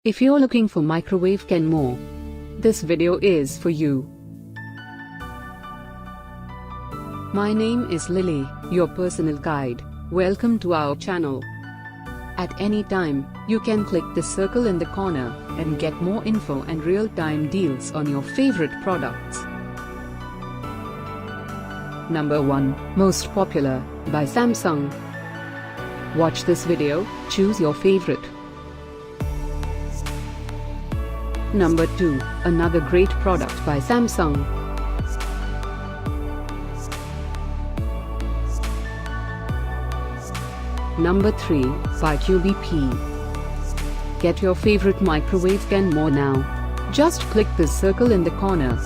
If you're looking for Microwave Kenmore, this video is for you. My name is Lily, your personal guide. Welcome to our channel. At any time, you can click the circle in the corner and get more info and real-time deals on your favorite products. Number 1, Most Popular, by Samsung. Watch this video, choose your favorite. Number 2, another great product by Samsung. Number 3, by QVP. Get your favorite Microwave Kenmore now. Just click the circle in the corner.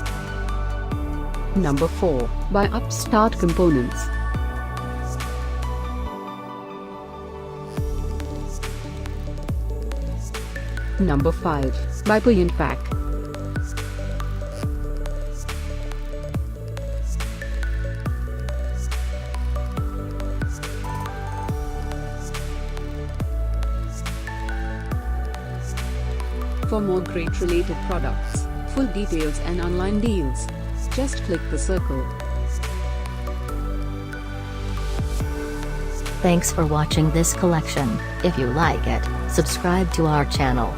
Number 4, by UpStart Components. Number 5, by PayandPack. For more great related products, full details and online deals, just click the circle. Thanks for watching this collection. If you like it, subscribe to our channel.